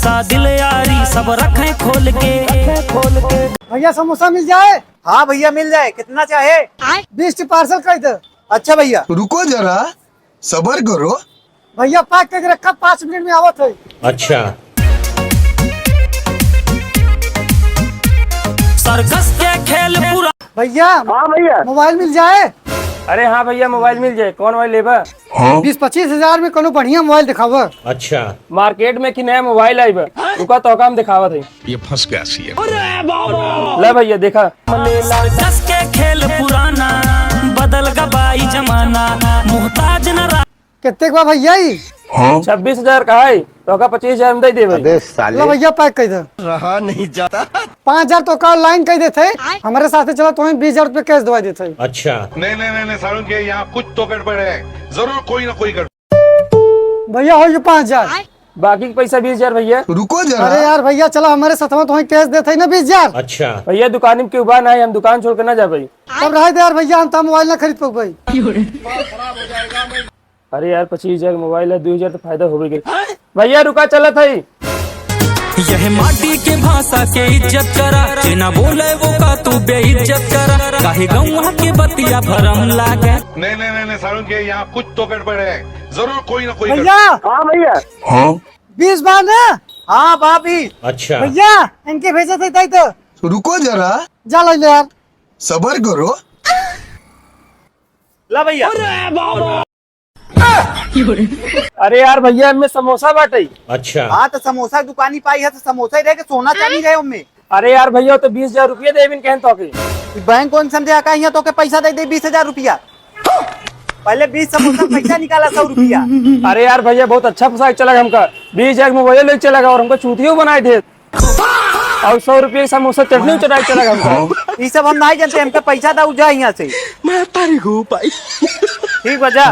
पैसा दिल यारी सब रखें खोल के। भैया समोसा मिल जाए? हाँ भैया मिल जाए, कितना चाहे? 20 पार्सल कर दो। अच्छा भैया। रुको जरा, सबर करो। भैया पैक करके रखा, 5 मिनट में आवत है। अच्छा सर्कस के खेल पूरा। भैया हाँ भैया। मोबाइल मिल जाए? अरे हाँ भैया मोबाइल मिल जाए। कौन मोबाइल लेबा? 20-25 हजार में कोनो बढ़िया मोबाइल दिखावा। अच्छा मार्केट में कि नया मोबाइल आई बा, रुका तो काम दिखावा थे। ये फंस गया सी है। ले भैया देखा। सर्कस के खेल पुराना बदल गबाई जमाना मोहताज न रहा। कितने का भैया? 26,000 का है तो का 25,000 में दे दे भाई। लो भैया पैक कर दो। रहा नहीं जाता। 5,000 तो का ऑनलाइन कर देते, हमारे साथ चला तो 20,000 रूपए कैश दवा देते। अच्छा नहीं सारुण के यहाँ कुछ तो गड़बड़ है, जरूर कोई ना कोई गड़बड़। भैया हो 5,000। बाकी के पैसा 20,000 भैया। रुको जरा। अरे यार भैया चलो हमारे साथ में तुम्हें कैश देते ना 20,000। अच्छा भैया दुकान में क्यों बान है, हम दुकान छोड़ कर ना जा भाई। तब रह दे यार भैया, हम तो मोबाइल ना खरीद पाओ भाई। अरे यार 25,000 मोबाइल है, 2,000 तो फायदा हो गई। भैया रुका चला था। यह माटी के भाषा के इज्जत करा, ना बोले वो का तू बेइज्जत करा। काहे गौवा के बतिया भरम लागे। नहीं सारुण के यहाँ कुछ तो गड़बड़ है, जरूर कोई ना कोई भैया हाँ भैया। 20 बार ना। हाँ भाभी। अच्छा भैया इनके भेजे थे तो रुको जरा, जा लो यार। सबर करो। ला भैया। अरे यार भैया में समोसा बाटे। अच्छा हाँ तो समोसा की दुकानी पाई है तो समोसा ही रहे कि सोना चांदी रहे उनमें। अरे यार भैया तो 20,000 रुपया दे बिन कहन तो के। बैंक कौन समझे का यहाँ तो के पैसा दे दे 20,000 रुपया। पहले 20 समोसा पैसा निकाला 100 रुपया। अरे यार भैया बहुत अच्छा फसाक चला हमका। 20,000 मोबाइल लेके चला और हमको चूतियों बनाए थे और 100 रुपये समोसा चटनी चढ़ाई चला हमका। ये सब हम नहीं जानते, हमके पैसा दो जा यहाँ से। मैं तारी हूँ भाई। ठीक बजा।